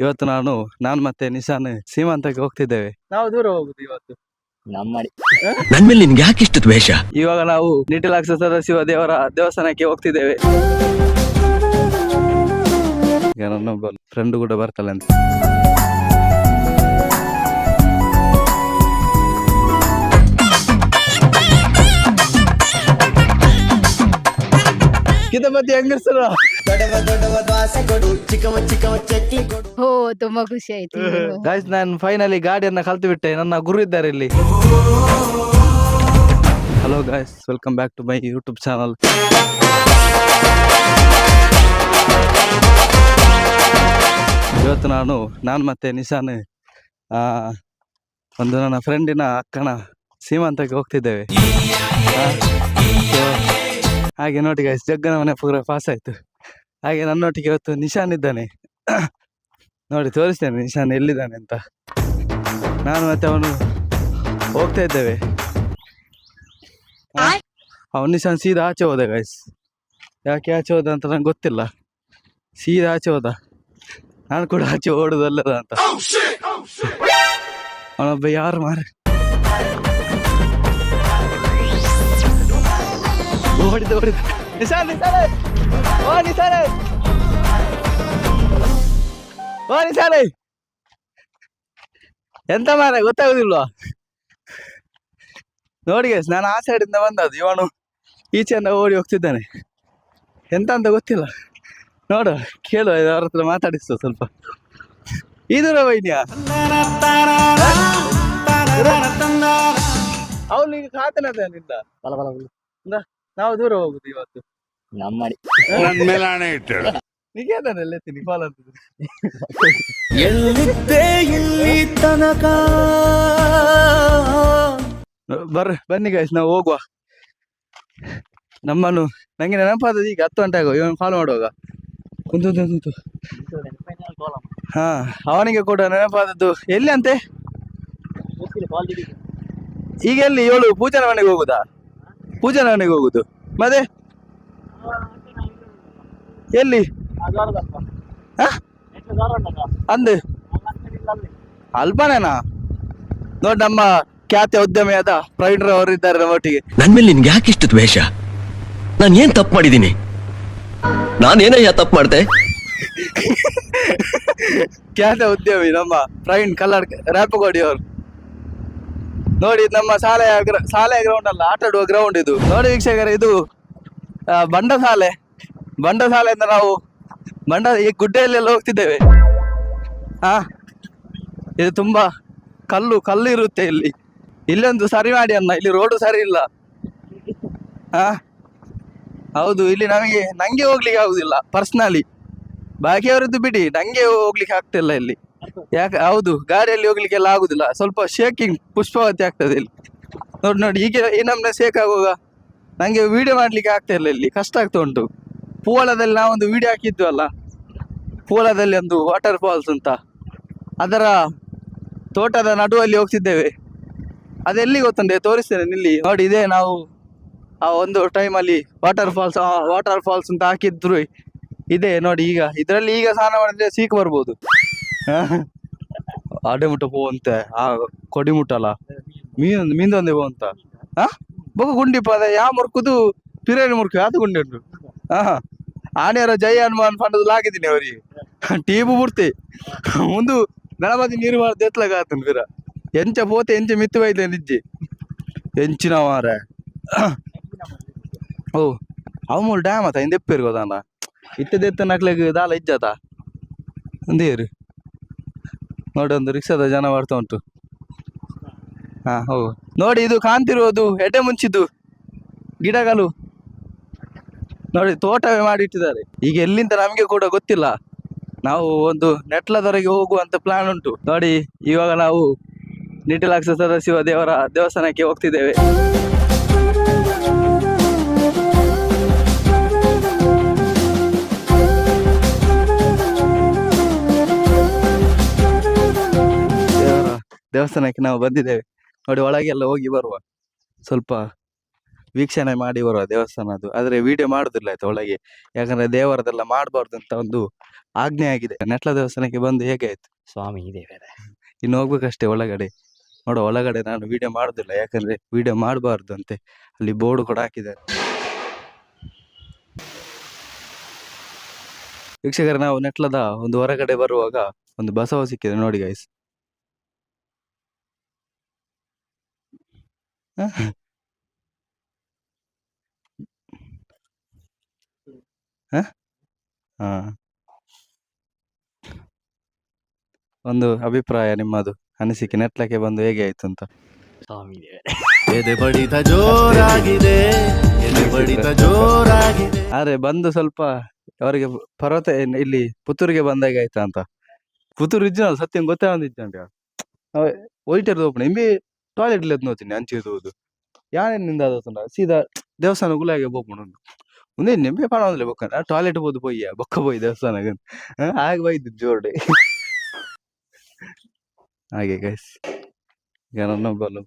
ಇವತ್ತು ನಾನು ಮತ್ತೆ ನಿಶಾನ್ ಸೀಮಾಂತಕ್ಕೆ ಹೋಗ್ತಿದ್ದೇವೆ. ನಾವು ದೂರ ಹೋಗುದು ಇವತ್ತು. ನನ್ ಮೇಲೆ ನಿನ್ಗೆ ಯಾಕೆ ಇಷ್ಟು ದ್ವೇಷ? ಇವಾಗ ನಾವು ನಿಟಿಲಾಕ್ಷ ಸದಾಶಿವ ದೇವರ ದೇವಸ್ಥಾನಕ್ಕೆ ಹೋಗ್ತಿದ್ದೇವೆ. ಈಗ ನನ್ನೊಬ್ಬ ಫ್ರೆಂಡ್ ಕೂಡ ಬರ್ತಾಳೆ ಅಂತ. ಕಿತಪತಿ ಹೆಂಗಸರು ಓ ತುಂಬಾ ಖುಷಿ ಆಯ್ತು. ಗಾಯ್ಸ್, ನಾನು ಫೈನಲಿ ಗಾಡಿಯನ್ನ ಕಲ್ತು ಬಿಟ್ಟೆ. ನನ್ನ ಗುರು ಇದ್ದಾರೆ ಇಲ್ಲಿ. Hello guys, welcome back to my YouTube channel. ಇವತ್ತು ನಾನು ಮತ್ತೆ ನಿಶಾನ್ ಒಂದು ನನ್ನ ಫ್ರೆಂಡಿನ ಅಕ್ಕನ ಸೀಮಾಂತಕ್ಕೆ ಹೋಗ್ತಿದ್ದೇವೆ. ಹಾಗೆ ನೋಡಿ ಗಾಯ್ಸ್, ಜಗ್ಗನ ಮನೆ ಪೂರ ಪಾಸ್ ಆಯ್ತು. ಹಾಗೆ ನನ್ನೊಟ್ಟಿಗೆ ಇವತ್ತು ನಿಶಾನ್ ಇದ್ದಾನೆ. ನೋಡಿ ತೋರಿಸ್ತೇನೆ ನಿಶಾನ್ ಎಲ್ಲಿದ್ದಾನೆ ಅಂತ. ನಾನು ಮತ್ತೆ ಅವನು ಹೋಗ್ತಾ ಇದ್ದೇವೆ. ಅವನು ನಿಶಾನ್ ಸೀದಾ ಆಚೆ ಹೋದ ಗಾಯ್ಸ್. ಯಾಕೆ ಆಚೆ ಹೋದ ಅಂತ ನಂಗೆ ಗೊತ್ತಿಲ್ಲ. ಸೀದಾ ಆಚೆ ಹೋದ. ನಾನು ಕೂಡ ಆಚೆ ಓಡುದಲ್ಲದ ಅಂತ. ಅವನೊಬ್ಬ ಯಾರು ಮಾರೆ ಓಡಿದ ನಿಶಾನ್ ಓ ನಿಶಾನ್ ಎಂತ ಮಾರ ಗೊತ್ತಾಗುದಿಲ್ವಾ? ನೋಡಿ ಗೈಸ್, ನಾನು ಆ ಸೈಡಿಂದ ಬಂದದ್ದು, ಇವನು ಈಚೆಯಿಂದ ಓಡಿ ಹೋಗ್ತಿದ್ದಾನೆ. ಎಂತ ಅಂತ ಗೊತ್ತಿಲ್ಲ. ನೋಡು, ಕೇಳುವ ಅವ್ರ ಹತ್ರ ಮಾತಾಡಿಸ್ತು ಸ್ವಲ್ಪ. ಇದರ ವೈದ್ಯ ಅವನು ಈಗ ಖಾತನದ ನಿಂದ. ನಾವು ದೂರ ಹೋಗುದು ಇವತ್ತು. ನಿಗೇತನೆಲ್ಲೆತ್ತೀನಿ ಫಾಲ್ ಅಂತ ಬನ್ನಿ ಗಾಯ್ಸ್, ನಾವು ಹೋಗುವ. ನಂಗೆ ನೆನಪಾದದ್ದು ಈಗ 10 ಗಂಟೆ ಆಗುವ. ಇವನು ಫಾಲೋ ಮಾಡುವಾಗ ಕುಂತು ಹಾ, ಅವನಿಗೆ ಕೂಡ ನೆನಪಾದದ್ದು ಎಲ್ಲಿ ಅಂತೆ. ಈಗ ಎಲ್ಲಿ ಏಳು ಪೂಜನ ಮನೆಗೆ ಹೋಗುದಾ? ಪೂಜನ ಮನೆಗೆ ಹೋಗುದು ಮತ್ತೆ ಎಲ್ಲಿ ಅಂದು ಅಲ್ಪನೇನಾ? ನೋಡಿ, ನಮ್ಮ ಖ್ಯಾತಿಯ ಉದ್ಯಮಿಯಾದ ಪ್ರವೀಣ್ ಅವರು ಇದ್ದಾರೆ ನಮ್ಮ ಒಟ್ಟಿಗೆ. ನನ್ ಮೇಲೆ ನಿನ್ಗೆ ಯಾಕೆ ಇಷ್ಟು ದ್ವೇಷ? ನಾನು ಏನ್ ತಪ್ಪು ಮಾಡಿದ್ದೀನಿ? ನಾನೇನಯ್ಯ ತಪ್ಪು ಮಾಡ್ದೆ? ಖ್ಯಾತ ಉದ್ಯಮಿ ನಮ್ಮ ಪ್ರವೀಣ್ ಕಲ್ಲಡ್ ರ್ಯಾಪಗೋಡಿ ಅವರು. ನೋಡಿ, ನಮ್ಮ ಶಾಲೆಯ ಗ್ರೌಂಡ್ ಅಲ್ಲ, ಆಟ ಆಡುವ ಗ್ರೌಂಡ್ ಇದು. ನೋಡಿ ವೀಕ್ಷಕರೇ, ಇದು ಬಂಡಸಾಲೆಯಿಂದ ನಾವು ಈ ಗುಡ್ಡೆಯಲ್ಲೆಲ್ಲ ಹೋಗ್ತಿದ್ದೇವೆ. ಇದು ತುಂಬಾ ಕಲ್ಲು ಇರುತ್ತೆ ಇಲ್ಲೊಂದು ಸರಿ ಮಾಡಿ ಅನ್ನ. ಇಲ್ಲಿ ರೋಡು ಸರಿ ಇಲ್ಲ. ಹೌದು, ಇಲ್ಲಿ ನಂಗೆ ಹೋಗ್ಲಿಕ್ಕೆ ಆಗುದಿಲ್ಲ ಪರ್ಸನಲಿ. ಬಾಕಿಯವರದ್ದು ಬಿಡಿ, ನಂಗೆ ಹೋಗ್ಲಿಕ್ಕೆ ಆಗ್ತಿಲ್ಲ ಇಲ್ಲಿ. ಯಾಕೆ? ಹೌದು, ಗಾಡಿಯಲ್ಲಿ ಹೋಗ್ಲಿಕ್ಕೆಲ್ಲ ಆಗುದಿಲ್ಲ. ಸ್ವಲ್ಪ ಶೇಕಿಂಗ್ ಪುಷ್ಪವತಿ ಆಗ್ತದೆ ಇಲ್ಲಿ. ನೋಡಿ ಈಗ ಈ ನಮ್ನೆ ಶೇಕ್ ಆಗುವಾಗ ನಂಗೆ ವಿಡಿಯೋ ಮಾಡ್ಲಿಕ್ಕೆ ಆಗ್ತಾ ಇಲ್ಲ. ಇಲ್ಲಿ ಕಷ್ಟ ಆಗ್ತಾ ಉಂಟು. ಪೂವಳದಲ್ಲಿ ನಾವೊಂದು ವಿಡಿಯೋ ಹಾಕಿದ್ವಲ್ಲ, ಪೂವಳದಲ್ಲಿ ಒಂದು ವಾಟರ್ ಫಾಲ್ಸ್ ಅಂತ, ಅದರ ತೋಟದ ನಡುವಲ್ಲಿ ಹೋಗ್ತಿದ್ದೇವೆ. ಅದೆಲ್ಲಿ ಗೊತ್ತಂದೆ, ತೋರಿಸ್ತೇನೆ ಇಲ್ಲಿ. ನೋಡಿ, ಇದೇ ನಾವು ಆ ಒಂದು ಟೈಮಲ್ಲಿ ವಾಟರ್ ಫಾಲ್ಸ್ ಅಂತ ಹಾಕಿದ್ರು ಇದೆ. ನೋಡಿ, ಇದರಲ್ಲಿ ಈಗ ಸ್ನಾನ ಮಾಡಿದ್ರೆ ಸೀಕ್ ಬರ್ಬೋದು. ಅಡೆಮುಟ್ಟ ಪೋವಂತೆ ಆ ಕೊಡಿಮುಟ್ಟಲ್ಲ ಮೀಂದೊಂದೆ ಪೋವಂತ ಬೊಕ ಗುಂಡಿ ಪದ ಯಾ ಮುರ್ಕುದು ಪಿರೇನು ಮುರ್ಕು ಅದು ಗುಂಡಿ ಉಂಟು. ಆನೆಯರ ಜೈ ಹನುಮಾನ್ ಪಂಡದು ಲಾಗಿದ್ದೀನಿ ಅವರಿಗೆ ಟೀಬು ಮುರ್ತಿ ಮುಂದು ಗಣಪತಿ ನೀರು ಮಾಡ್ದು ಎತ್ಲಾಗತ್ತನ್ ಪಿರ ಎಂಚ ಪೋತೆ ಎಂಚ ಮಿತ್ತು ಬೈತೆ ನಿಜ್ಜಿ ಎಂಚಿನ ಮಾರ. ಓ ಅವಮೂಲ್ ಡ್ಯಾಮ್ ಆತ ಹಿಂದೆ ಎಪ್ಪೇರು ಗೊತ್ತಾನ ಇತ್ತದೆತ್ತ ನಕ್ಲೆಗ್ ದಾಲ ಇಜ್ಜಾತ ಅಂದೇರು. ನೋಡಿ, ಒಂದು ರಿಕ್ಷಾದ ಜನ ಬರ್ತಾ ಉಂಟು. ಹೌದು ನೋಡಿ, ಇದು ಕಾಣ್ತಿರುವುದು ಎಡೆ ಮುಂಚಿದ್ದು ಗಿಡಗಳು. ನೋಡಿ, ತೋಟವೇ ಮಾಡಿ ಇಟ್ಟಿದ್ದಾರೆ. ಈಗ ಎಲ್ಲಿಂದ ನಮಗೆ ಕೂಡ ಗೊತ್ತಿಲ್ಲ. ನಾವು ಒಂದು ನೆಟ್ಲದವರೆಗೆ ಹೋಗುವಂತ ಪ್ಲಾನ್ ಉಂಟು. ನೋಡಿ, ಇವಾಗ ನಾವು ನಿಟಿಲಾಕ್ಷ ಸದಾಶಿವ ದೇವರ ದೇವಸ್ಥಾನಕ್ಕೆ ಹೋಗ್ತಿದ್ದೇವೆ. ದೇವಸ್ಥಾನಕ್ಕೆ ನಾವು ಬಂದಿದ್ದೇವೆ. ನೋಡಿ, ಒಳಗೆಲ್ಲ ಹೋಗಿ ಬರುವ, ಸ್ವಲ್ಪ ವೀಕ್ಷಣೆ ಮಾಡಿ ಬರುವ ದೇವಸ್ಥಾನದ್ದು. ಆದ್ರೆ ವಿಡಿಯೋ ಮಾಡುದಿಲ್ಲ ಆಯ್ತಾ ಒಳಗೆ, ಯಾಕಂದ್ರೆ ದೇವರದೆಲ್ಲ ಮಾಡಬಾರ್ದು ಅಂತ ಒಂದು ಆಜ್ಞೆ ಆಗಿದೆ. ನೆಟ್ಲ ದೇವಸ್ಥಾನಕ್ಕೆ ಬಂದು ಹೇಗೆ ಆಯ್ತು? ಸ್ವಾಮಿ ದೇವರ ಇನ್ನು ಹೋಗ್ಬೇಕಷ್ಟೇ ಒಳಗಡೆ. ನೋಡ ಒಳಗಡೆ ನಾನು ವಿಡಿಯೋ ಮಾಡುದಿಲ್ಲ, ಯಾಕಂದ್ರೆ ವಿಡಿಯೋ ಮಾಡಬಾರ್ದು ಅಂತೆ ಅಲ್ಲಿ ಬೋರ್ಡ್ ಕೂಡ ಹಾಕಿದ್ದಾರೆ. ವೀಕ್ಷಕರೇ, ನಾವು ನೆಟ್ಲದ ಒಂದು ಹೊರಗಡೆ ಬರುವಾಗ ಒಂದು ಬಸವ ಸಿಕ್ಕಿದೆ ನೋಡಿ ಗೈಸ್. ಹಾ, ಒಂದು ಅಭಿಪ್ರಾಯ ನಿಮ್ಮದು, ಅನಿಸಿಕೆ ನೆಟ್ಲಕ್ಕೆ ಬಂದು ಹೇಗೆ ಆಯ್ತು ಅಂತ. ಸ್ವಾಮಿ ದೇವರ ಎದೆ ಬಡಿತ ಜೋರಾಗಿದೆ, ಎದೆ ಬಡಿತ ಜೋರಾಗಿದೆ. ಆದ್ರೆ ಬಂದು ಸ್ವಲ್ಪ ಅವರಿಗೆ ಪರ್ವತ ಇಲ್ಲಿ ಪುತ್ತೂರಿಗೆ ಬಂದಾಗ ಆಯ್ತಾ ಅಂತ. ಪುತ್ತೂರು ಇಜ್ಜನಲ್ಲ ಸತ್ಯಂ ಗೊತ್ತೇ ಒಂದಿಜ್ಜಂಟ ಒಯ್ಟರ್ ಓಪನ್ ಇಂಬಿ ಟಾಯ್ಲೆಟ್ ಇಲ್ಲ ನೋತೀನಿ ಅಂಚಿದು ಯಾನಿಂದ ಅದು ಸೀದಾ ದೇವಸ್ಥಾನ ಗುಲಾಗೆ ಬೋಪುಂಡು ಮುಂದೆ ನಿಂಬೆ ಪಾಡೋದಿಲ್ಲ ಬೊಕ್ಕ ಟಾಯ್ಲೆಟ್ ಬೋದು ಪೊಯ್ಯ ಬೊಕ್ಕ ಪೋಯಿ ದೇವಸ್ಥಾನಗ ಹಾಗೆ ಬೈದು ಜೋರ್ಡೆ. ಹಾಗೆ ಗೈಸ್, ಈಗ ನನ್ನೊಬ್ಬಳು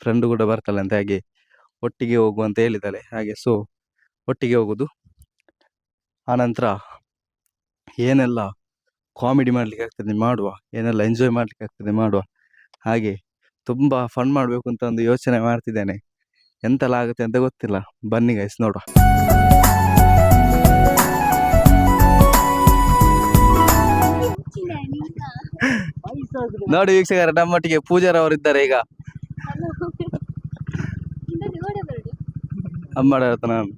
ಫ್ರೆಂಡ್ ಕೂಡ ಬರ್ತಾಳೆ ಅಂತ, ಹಾಗೆ ಒಟ್ಟಿಗೆ ಹೋಗುವ ಅಂತ ಹೇಳಿದ್ದಾಳೆ. ಹಾಗೆ ಸೊ ಒಟ್ಟಿಗೆ ಹೋಗುದು. ಆನಂತರ ಏನೆಲ್ಲ ಕಾಮಿಡಿ ಮಾಡ್ಲಿಕ್ಕೆ ಆಗ್ತದೆ ಮಾಡುವ, ಏನೆಲ್ಲ ಎಂಜಾಯ್ ಮಾಡ್ಲಿಕ್ಕೆ ಆಗ್ತದೆ ಮಾಡುವ. ಹಾಗೆ ತುಂಬಾ ಫನ್ ಮಾಡ್ಬೇಕು ಅಂತ ಒಂದು ಯೋಚನೆ ಮಾಡ್ತಿದ್ದೇನೆ. ಎಂತೆಲ್ಲ ಆಗುತ್ತೆ ಅಂತ ಗೊತ್ತಿಲ್ಲ. ಬನ್ನಿ ಗೈಸ್ ನೋಡುವ. ನೋಡಿ ವೀಕ್ಷಕರ, ನಮ್ಮೊಟ್ಟಿಗೆ ಪೂಜಾರವರಿದ್ದಾರೆ ಈಗ. ಅಮ್ಮಡ ನಾನು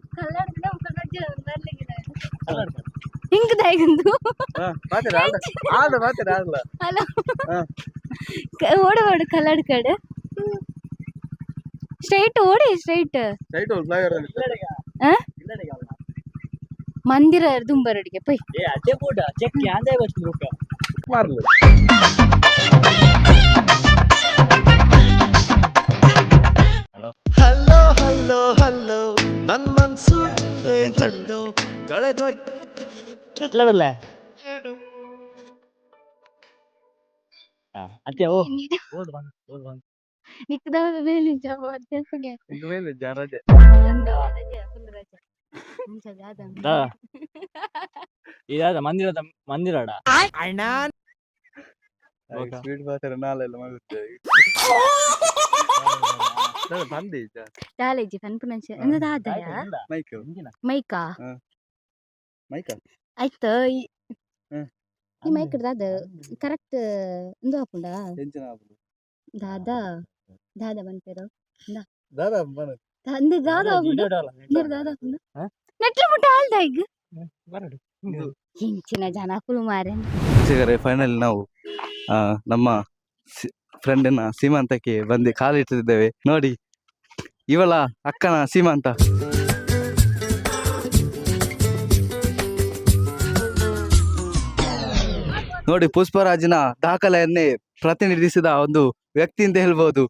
ಓಡೋಡು ಕಲ್ಲಡ್ ಕಡೆ ಸ್ಟ್ರೈಟ್ ಓಡಿ ಸ್ಟ್ರೈಟ್ ಮಂದಿರ ದುಂಬರಡಿಗೆ ಪೈ ಹಲೋ ಹಲೋ ಹಲೋ ನನ್ ಮನ್ಸು ಕಂಡು ಕಳೆದೋಯ್ತಲ್ಲ. ಅತ್ತೆ ಓ ಓದ್ ಬಂದ್ ಓದ್ ಬಂದ್ ನಿಕ್ಕದ ಮೇಲೆ ಜವಾಬ್ದಾರಿ ಇದಾದ ಮಂದಿರಡ ಅಣ್ಣ ಸ್ವೀಟ್ ಬಾತರ ನಾಳೆಲ್ಲ ಮಗುತ್ತೇವೆ ಬಂದಿ ಕಾಲೇಜ್ ಕನ್ಪುನಂಚ ಎಂದ ಆದಾಯ ಮೈಕ್ ಮೈಕಾ ಮೈಕ ಆಯ್ತು ಈ ಮೈಕ್ ದಾದ ಕರೆಕ್ಟ್ ಇಂದು ಹಾಕೊಂಡ ಟೆನ್ಷನ್ ಆಗ್ಬೋದು. ದಾದಾ ದಾದಾ ಬಂತೇರೋ ದಾದಾ ಬನ ಅಂದೆ ದಾದಾ ಹಾಕೊಂಡ ನೀರು ದಾದಾ ಹಾಕೊಂಡ ನೆಟ್ಲ ಮುಟ್ಟ ಆಲ್ದ ಈಗ ಹಿಂಚಿನ ಜನ ಕುಲು ಮಾರೆ. ಫೈನಲ್ ನಾವು ನಮ್ಮ ಫ್ರೆಂಡಿನ ಸೀಮಾಂತಕ್ಕೆ ಬಂದು ಕಾಲಿಟ್ಟಿದ್ದೇವೆ ನೋಡಿ. ಇವಳ ಅಕ್ಕನ ಸೀಮಾಂತ. ನೋಡಿ, ಪುಷ್ಪರಾಜನ ದಾಖಲೆಯನ್ನೇ ಪ್ರತಿನಿಧಿಸಿದ ಒಂದು ವ್ಯಕ್ತಿ ಅಂತ ಹೇಳ್ಬೋದು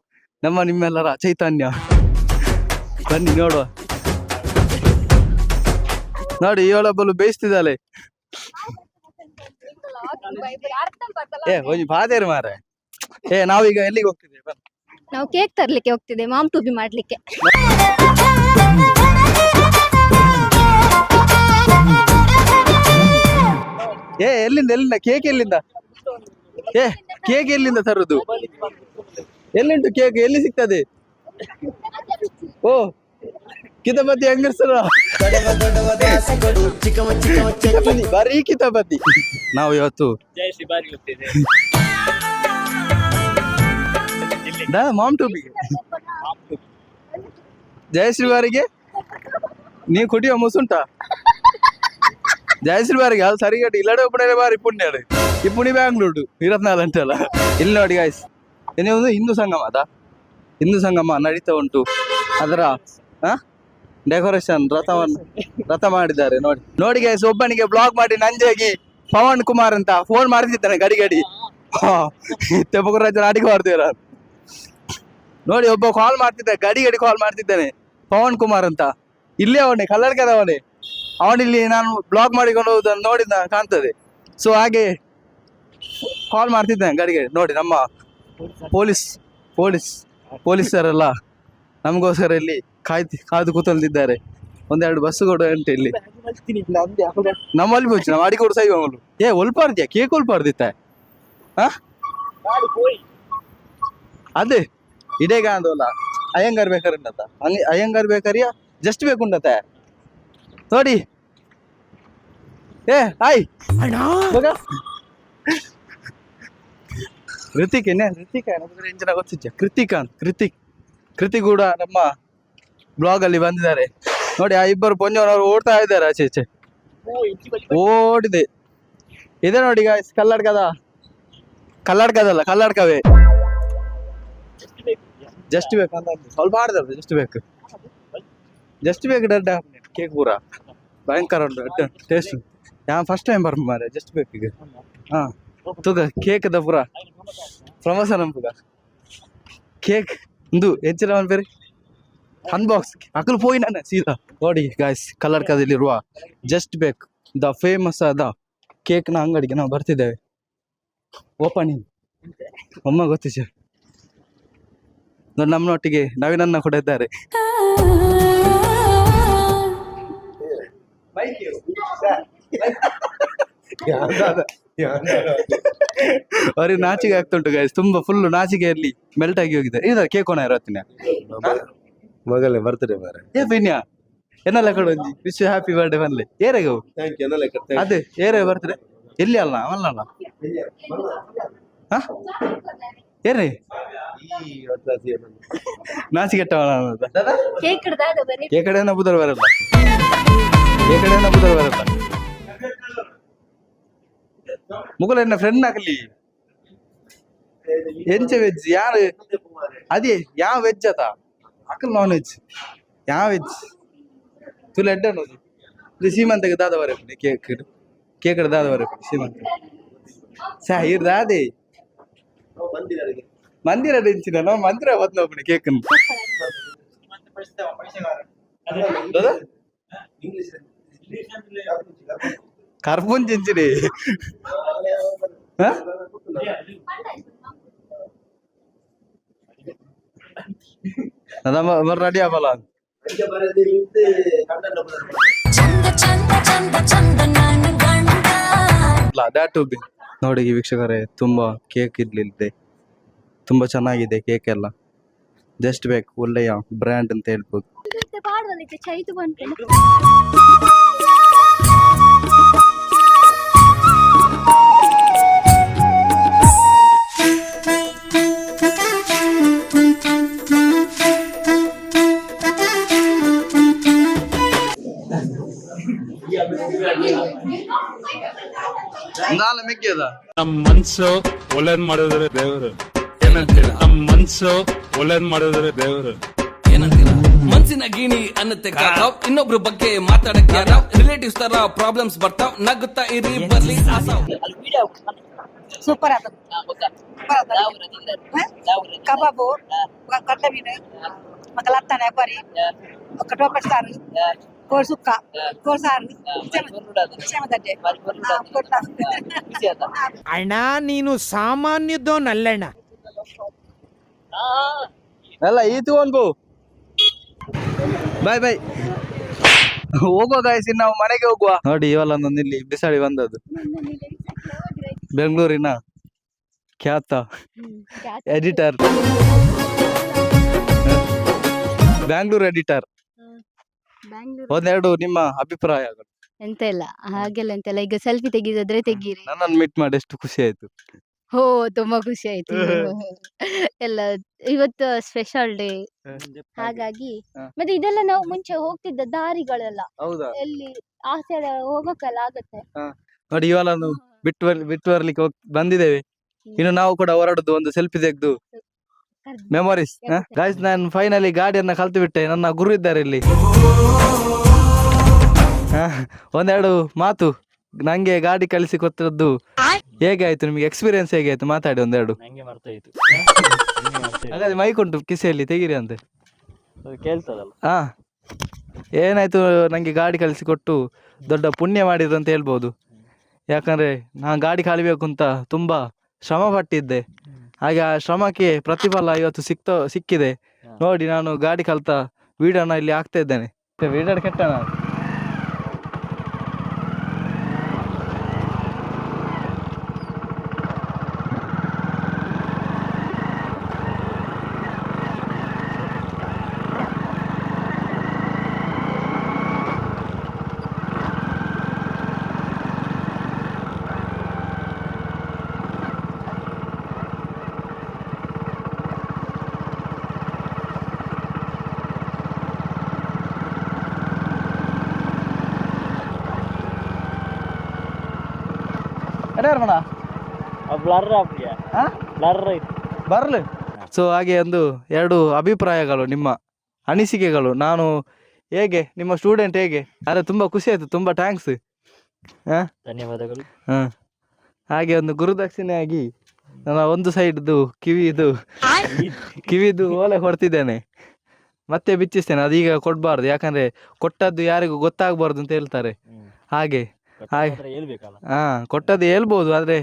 ನಮ್ಮ ನಿಮ್ಮೆಲ್ಲರ ಚೈತನ್ಯ. ಬನ್ನಿ ನೋಡುವ. ನೋಡಿ, ಇವಳೊಬ್ಬಳು ಬೇಯಿಸ್ತಿದ್ದಾಳೆ. ಒಂಜಿ ಬಾದೇರು ಮಾರೆ. ನಾವೀಗ ಎಲ್ಲಿಗೆ ಹೋಗ್ತಿದ್ದೇವೆ? ಬನ್ನಿ. ನಾವು ಕೇಕ್ ತರ್ಲಿಕ್ಕೆ ಹೋಗ್ತಿದ್ದೆ, ಮಾಮ್ ಟೂಬಿ ಮಾಡ್ಲಿಕ್ಕೆ. ಎಲ್ಲಿಂದ ಕೇಕ್ ಎಲ್ಲಿಂದ? ಕೇಕ್ ಎಲ್ಲಿಂದ ತರುದು? ಎಲ್ಲಿಂಟು ಕೇಕ್? ಎಲ್ಲಿ ಸಿಗ್ತದೆ? ಓ, ಕಿತಾಪತಿ ಅಂಗಡಿಸರ ಬರೀ ಕಿತಾಪತಿ. ನಾವು ಇವತ್ತು ಮಾಮ್ ಟೂಬಿಗೆ ಜಯಶ್ರೀ ಬಾರಿಗೆ ನೀವು ಕುಡಿಯೋ ಮುಸುಂಟ ಜಯಶ್ರೀ ಬಾರಿಗೆ ಅದು ಸರಿಗಟ್ಟು ಇಲ್ಲಡೆ ಒಬ್ಬನೇ ಬಾರಿ ಪುಣ್ಯಡು ಈ ಪುಣಿ ಬ್ಯಾಂಗ್ಳೂರು 24 ಗಂಟೆ ಅಲ್ಲ. ಇಲ್ಲಿ ನೋಡಿ ಗಾಯ್ಸ್, ಇನ್ನೊಂದು ಹಿಂದೂ ಸಂಗಮ ಹಿಂದೂ ಸಂಗಮ ನಡೀತಾ ಉಂಟು. ಅದರ ಡೆಕೋರೇಷನ್ ರಥ ಮಾಡಿದ್ದಾರೆ ನೋಡಿ ಗೈಸ್. ಒಬ್ಬನಿಗೆ ಬ್ಲಾಗ್ ಮಾಡಿ ನಂಜಾಗಿ ಪವನ್ ಕುಮಾರ್ ಅಂತ ಫೋನ್ ಮಾಡ್ತಿದ್ದಾನೆ ಗಡಿ ತೆಪ್ಪಗುರಾಜನ ಅಡಿಗೆ ಮಾಡ್ತೀರ ನೋಡಿ. ಒಬ್ಬ ಕಾಲ್ ಮಾಡ್ತಿದ್ದ ಗಡಿ ಕಾಲ್ ಮಾಡ್ತಿದ್ದಾನೆ, ಪವನ್ ಕುಮಾರ್ ಅಂತ. ಇಲ್ಲೇ ಅವನೇ ಕಲ್ಲಡ್ಕದವನೇ. ಅವನಿಲ್ಲಿ ನಾನು ಬ್ಲಾಗ್ ಮಾಡಿಕೊಂಡು ಹೋಗುದನ್ನು ನೋಡಿದ ಕಾಣ್ತದೆ. ಸೊ ಹಾಗೆ ಕಾಲ್ ಮಾಡ್ತಿದ್ದಾನೆ ಗಡಿಗೆ ನೋಡಿ. ನಮ್ಮ ಪೊಲೀಸರೆಲ್ಲ ನಮಗೋಸ್ಕರ ಇಲ್ಲಿ ಕಾಯ್ದು ಕೂತಲ್ದಿದ್ದಾರೆ. ಒಂದೆರಡು ಬಸ್ ಕೊಡು ಅಂತ ಇಲ್ಲಿ ನಮ್ಮಲ್ಲಿ ಬೋಚು ನಾವು ಅಡಿಗೆ ಕೊಡು ಸೈ ಹೋಗಲು ಏ ಒಲ್ಪಾರ್ದ್ಯಾ ಕೇಕ್ ಒಲ್ಪಾರ್ದಿತ್ತ ಹಾ ಅದೇ ಇಡೇಗ ಅಂದವಲ್ಲ ಅಯ್ಯಂಗಾರ್ ಬೇಕಾರಂತ ಅಯ್ಯಂಗಾರ್ ಬೇಕಾರಿಯ ಜಸ್ಟ್ ಬೇಕುಂಡತೆ ನೋಡಿ ಏ ಹಾಯ್ ಋತಿಕ್ ಎಂಜಿನ ಗೊತ್ತಿದ್ಯಾ ಕೃತಿಕ್ ಕೂಡ ನಮ್ಮ ಬ್ಲಾಗ್ ಅಲ್ಲಿ ಬಂದಿದ್ದಾರೆ ನೋಡಿ. ಆ ಇಬ್ಬರು ಪೊಂಜವನವರು ಓಡ್ತಾ ಇದ್ದಾರೆ ಆಚೆ ಈಚೆ ಓಡಿದೆ. ಇದೆ ನೋಡಿ ಗಾಯ್ಸ್ ಕಲ್ಲಡ್ಕವೇ ಜಸ್ಟ್ ಬೇಕು ಅಂತ ಸ್ವಲ್ಪ ಆಡ್ದಾರ ಜಸ್ಟ್ ಬೇಕು ಡಡ್ಡ ಕೇಕ್ ಪೂರ ಭಯಂಕರ ಉಂಟು ಟೇಸ್ಟ್. ಯಾ ಫಸ್ಟ್ ಟೈಮ್ ಬರ್ಮ ಮಾರೆ ಜಸ್ಟ್ ಬೇಕು ಈಗ ಹಾ ತುಗ ಕೇಕ್ ದ ಪೂರ ಪ್ರಮೋಷನ್ ಪುಗ ಕೇಕ್ ಒಂದು ಹೆಚ್ಚಿನ ಅವನ ಬೇರೆ ಅನ್ಬಾಕ್ಸ್ ಅಕಲ್ ಪೋಯಿ ನಾನು ಸೀದಾ ನೋಡಿ ಗಾಯ್ಸ್ ಕಲ್ಲಡ್ಕದಲ್ಲಿರುವ ಜಸ್ಟ್ ಬೇಕು ದ ಫೇಮಸ್ ಆದ ಕೇಕ್ನ ಅಂಗಡಿಗೆ ನಾವು ಬರ್ತಿದ್ದೇವೆ. ಓಪನಿಂಗ್ ಒಮ್ಮ ಗೊತ್ತಿಸ ನಮ್ಮನೊಟ್ಟಿಗೆ ನವೀನನ್ನ ಕೂಡ ಇದ್ದಾರೆ. ಅವ್ರಿಗೆ ನಾಚಿಕೆ ಆಗ್ತುಂಟು ಗಾಯ್ಸ್, ತುಂಬಾ ಫುಲ್ ನಾಚಿಕೆಯಲ್ಲಿ ಮೆಲ್ಟ್ ಆಗಿ ಹೋಗಿದೆ. ಇದಾರೆ ಕೇಕ್ ಓನ ಇರತ್ತಿನ ಮಗಲೇ ಬರ್ತಡೆ ಮಾರೆ ಏ ಪಿನ್ಯಾ ಎನ್ನಲ್ಲ ಕೊಡೊಂಜಿ ವಿಶ್ ಹ್ಯಾಪಿ ಬರ್ಡೇ ಬನ್ಲೆ ಏರೆಗವು ಅದೇ ಏರೆ ಬರ್ತಡೆ ಎಲ್ಲಿ ಅಲ್ಲ ಅವಲ್ಲ ಹ ಏನೇ ನಾಚಿಕೆಟ್ಟವನ ಕೇಕಡೆನ ಬುಧವಾರ ಬರಲ್ಲ ಮುಗಲ ಎನ್ನ ಫ್ರೆಂಡ್ ಆಗಲಿ ಎಂಚ ವೆಜ್ ಯಾರು ಅದೇ ಯಾವ ವೆಜ್ ಅದ ಅಕಲ್ ನಾನ್ ವೆಜ್ ಯಾವ ವೆಜ್ ತುಲ ಎಡ್ಡ ಅನ್ನೋದು ಇದು ಸೀಮಂತಗೆ ದಾದ ಬರಪಡಿ ಕೇಕ್ ದಾದ ಬರಪಡಿ ಸೀಮಂತ ಸಹ ಇರ್ದಾದೆ ಮಂದಿರ ಎಂಚಿನ ನಾವು ಮಂದಿರ ಬದ್ನೋಪಣಿ ಕೇಕ್ ಕರ್ಪುಂಜ್ ಎಂಚಿನಿ ರೆಡಿ ಆಗಲ್ಲ ನೋಡಿ ವೀಕ್ಷಕರೇ, ತುಂಬಾ ಕೇಕ್ ಇರ್ಲಿದೆ, ತುಂಬಾ ಚೆನ್ನಾಗಿದೆ ಕೇಕ್ ಎಲ್ಲ. ಜಸ್ಟ್ ಬೇಕು ಒಳ್ಳೆಯ ಬ್ರ್ಯಾಂಡ್ ಅಂತ ಹೇಳ್ಬೋದು. ನಮ್ಮ ಮನ್ಸು ಒಳ್ಳೇದ್ ಮಾಡಿದ್ರೆ ದೇವರು, ನಮ್ಮ ಮನ್ಸು ಒಳ್ಳೇದ್ ಮಾಡಿದ್ರೆ ದೇವರು. ಮನ್ಸಿನ ಗೀಣಿ ಅನ್ನತ್ತೆ ಕಾತಾವ್, ಇನ್ನೊಬ್ರ ಬಗ್ಗೆ ಮಾತಾಡಕ್ಕೆ ರಿಲೇಟಿವ್ಸ್ ತರ ಪ್ರಾಬ್ಲಮ್ಸ್ ಬರ್ತಾವ್, ನಗುತ್ತಾ ಇರಿ ಬರ್ಲಿ ಸೂಪರ್ ಕಬಾಬು ಕಟ್ಟ ಮೀನು ಮಕ್ಕಳ ಹತ್ತಾನೆ ಬರಿ ఒక టోపట్ సారు కోడి సుక్క కోడి సారు క్షేమదండి ಅಣ್ಣ ನೀನು ಸಾಮಾನ್ಯದೋನಲ್ಲಣ್ಣ. ಅಲ್ಲ ಈತು ಒಂದು ಬಾಯ್ ಹೋಗುವ ಗಾಯಸಿ, ನಾವು ಮನೆಗೆ ಹೋಗುವ. ನೋಡಿ ಇವೆಲ್ಲ ಇಲ್ಲಿ ಬಿಸಾಡಿ ಬಂದದ್ದು ಬೆಂಗಳೂರಿನ ಖ್ಯಾತ ಎಡಿಟರ್, ಬ್ಯಾಂಗ್ಳೂರ್ ಎಡಿಟರ್. ಒಂದೆರಡು ನಿಮ್ಮ ಅಭಿಪ್ರಾಯಗಳು? ಎಂತ ಇಲ್ಲ ಹಾಗೆಲ್ಲ ಎಂತೆಲ್ಲ, ಈಗ ಸೆಲ್ಫಿ ತೆಗಿದ್ರೆ ತೆಗೀರಿ. ನನ್ನನ್ನು ಮೀಟ್ ಮಾಡಿ ಎಷ್ಟು ಖುಷಿ ಆಯ್ತು. ಹೋ ತುಂಬಾ ಖುಷಿ ಆಯ್ತು. ಎಲ್ಲ ಇವತ್ತು ಸ್ಪೆಷಲ್ ಡೇ ಹಾಗಾಗಿ. ಮತ್ತೆ ಇದೆಲ್ಲ ನಾವು ಮುಂಚೆ ಹೋಗ್ತಿದ್ದ ದಾರಿಗಳೆಲ್ಲ ಎಲ್ಲಿ ಆ ಸೈಡ್ ಹೋಗಕ್ಕೆಲ್ಲ ಆಗತ್ತೆ ನೋಡಿ. ಇವೆಲ್ಲ ಬಿಟ್ಟು ಬರ್ಲಿಕ್ಕೆ ಬಂದಿದ್ದೇವೆ. ಇನ್ನು ನಾವು ಕೂಡ ಹೊರಡುದು, ಒಂದು ಸೆಲ್ಫಿ ತೆಗೆದು ಮೆಮೊರೀಸ್. ಗಾಯ್ಸ್, ನಾನು ಫೈನಲಿ ಗಾಡಿಯನ್ನ ಕಲ್ತು ಬಿಟ್ಟೆ. ನನ್ನ ಗುರು ಇದ್ದಾರೆ ಇಲ್ಲಿ. ಒಂದೆರಡು ಮಾತು ನಂಗೆ ಗಾಡಿ ಕಲಿಸಿ ಕೊಟ್ಟದ್ದು ಹೇಗೆ ಆಯ್ತು, ನಿಮಗೆ ಎಕ್ಸ್ಪೀರಿಯನ್ಸ್ ಹೇಗೆ ಆಯ್ತು? ಮಾತಾಡಿ ಒಂದೆರಡು. ಹಾಗಾದ್ರೆ ಮೈಕ್ ಉಂಟು ಕಿಸೆಯಲ್ಲಿ, ತೆಗೀರಿ ಅಂತೆ ಕೇಳ್ತದಲ್ಲ. ಏನಾಯ್ತು, ನಂಗೆ ಗಾಡಿ ಕಲಿಸಿಕೊಟ್ಟು ದೊಡ್ಡ ಪುಣ್ಯ ಮಾಡಿದ್ರು ಅಂತ ಹೇಳ್ಬೋದು. ಯಾಕಂದ್ರೆ ನಾನು ಗಾಡಿ ಕಲಿಬೇಕು ಅಂತ ತುಂಬಾ ಶ್ರಮ ಪಟ್ಟಿದ್ದೆ. ಹಾಗೆ ಆ ಶ್ರಮಕ್ಕೆ ಪ್ರತಿಫಲ ಇವತ್ತು ಸಿಕ್ಕಿದೆ. ನೋಡಿ, ನಾನು ಗಾಡಿ ಕಲಿತ ವಿಡಿಯೋನ ಇಲ್ಲಿ ಹಾಕ್ತಾ ಇದ್ದೇನೆ. ವೀಡಾಡ್ ಕೆಟ್ಟಣ ಎಡರ್ಮಣ ಬ್ಲರ್ ಆಗ್ತೀಯ ಬ್ಲರ್ ಐತಿ ಬರ್ಲಿ. ಸೊ ಹಾಗೆ ಒಂದು 2 ಅಭಿಪ್ರಾಯಗಳು, ನಿಮ್ಮ ಅನಿಸಿಕೆಗಳು. ನಾನು ಹೇಗೆ, ನಿಮ್ಮ ಸ್ಟೂಡೆಂಟ್ ಹೇಗೆ? ಅರೆ ತುಂಬ ಖುಷಿ ಆಯ್ತು, ತುಂಬ ಥ್ಯಾಂಕ್ಸ್. ಧನ್ಯವಾದಗಳು. ಹಾಂ, ಹಾಗೆ ಒಂದು ಗುರುದಕ್ಷಿಣೆಯಾಗಿ ನನ್ನ ಒಂದು ಸೈಡ್ದು ಕಿವಿದು ಓಲೆ ಕೊಡ್ತಿದ್ದೇನೆ, ಮತ್ತೆ ಬಿಚ್ಚಿಸ್ತೇನೆ. ಅದೀಗ ಕೊಡಬಾರ್ದು, ಯಾಕಂದರೆ ಕೊಟ್ಟದ್ದು ಯಾರಿಗೂ ಗೊತ್ತಾಗಬಾರ್ದು ಅಂತ ಹೇಳ್ತಾರೆ. ಹಾಗೆ ಹೇಳ್ಬೇಕಲ್ಲ. ಹಾಂ, ಕೊಟ್ಟದ್ದು ಹೇಳ್ಬೋದು, ಆದರೆ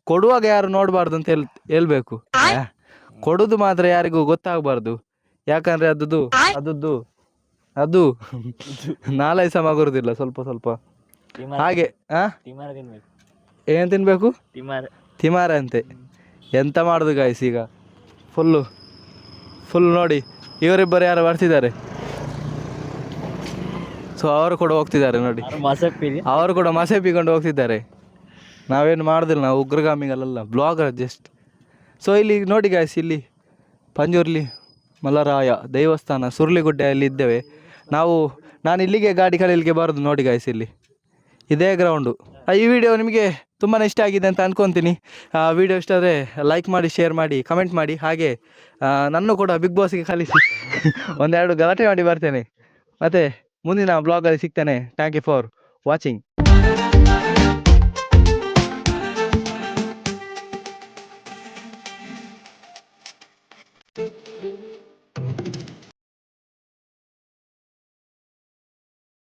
ಕೊಡುವಾಗ ಯಾರು ನೋಡಬಾರ್ದು ಅಂತ ಹೇಳ್ಬೇಕು. ಕೊಡೋದು ಮಾತ್ರ ಯಾರಿಗೂ ಗೊತ್ತಾಗಬಾರ್ದು, ಯಾಕಂದರೆ ಅದು ನಾಳೆ ಸಮ ಆಗೋದಿಲ್ಲ, ಸ್ವಲ್ಪ ಸ್ವಲ್ಪ ಹಾಗೆ. ಏನು ತಿನ್ಬೇಕು? ತಿಮಾರ ಅಂತೆ. ಎಂತ ಮಾಡೋದು ಗಾಯ್ಸ್, ಈಗ ಫುಲ್ ನೋಡಿ, ಇವರಿಬ್ಬರು ಯಾರು ಬರ್ತಿದ್ದಾರೆ. ಸೊ ಅವರು ಕೂಡ ಹೋಗ್ತಿದ್ದಾರೆ ನೋಡಿ, ಅವರು ಕೂಡ ಮಸೆ ಪಿಕೊಂಡು ಹೋಗ್ತಿದ್ದಾರೆ. ನಾವೇನು ಮಾಡೋದಿಲ್ಲ, ನಾವು ಉಗ್ರಗಾಮಿಗಳಲ್ಲ, ಬ್ಲಾಗರ್ ಜಸ್ಟ್. ಸೊ ಇಲ್ಲಿ ನೋಡಿ ಗಾಯ್ಸ್, ಇಲ್ಲಿ ಪಂಜುರ್ಲಿ ಮಲ್ಲರಾಯ ದೇವಸ್ಥಾನ ಸುರ್ಲಿಗುಡ್ಡೆಯಲ್ಲಿ ಇದ್ದೇವೆ ನಾವು. ನಾನು ಇಲ್ಲಿಗೆ ಗಾಡಿ ಕಳೀಲಿಕ್ಕೆ ಬರೋದು ನೋಡಿ ಗಾಯ್ಸ್, ಇಲ್ಲಿ ಇದೇ ಗ್ರೌಂಡು. ಈ ವಿಡಿಯೋ ನಿಮಗೆ ತುಂಬಾ ಇಷ್ಟ ಆಗಿದೆ ಅಂತ ಅಂದ್ಕೊತೀನಿ. ವಿಡಿಯೋ ಇಷ್ಟ ಆದರೆ ಲೈಕ್ ಮಾಡಿ, ಶೇರ್ ಮಾಡಿ, ಕಮೆಂಟ್ ಮಾಡಿ. ಹಾಗೆ ನನ್ನೂ ಕೂಡ ಬಿಗ್ ಬಾಸ್ಗೆ ಕಲಿಸಿ ಒಂದೆರಡು ಗಲಾಟೆ ಮಾಡಿ ಬರ್ತೇನೆ. ಮತ್ತು ಮುಂದಿನ ಬ್ಲಾಗಲ್ಲಿ ಸಿಗ್ತೇನೆ. Thank you for watching.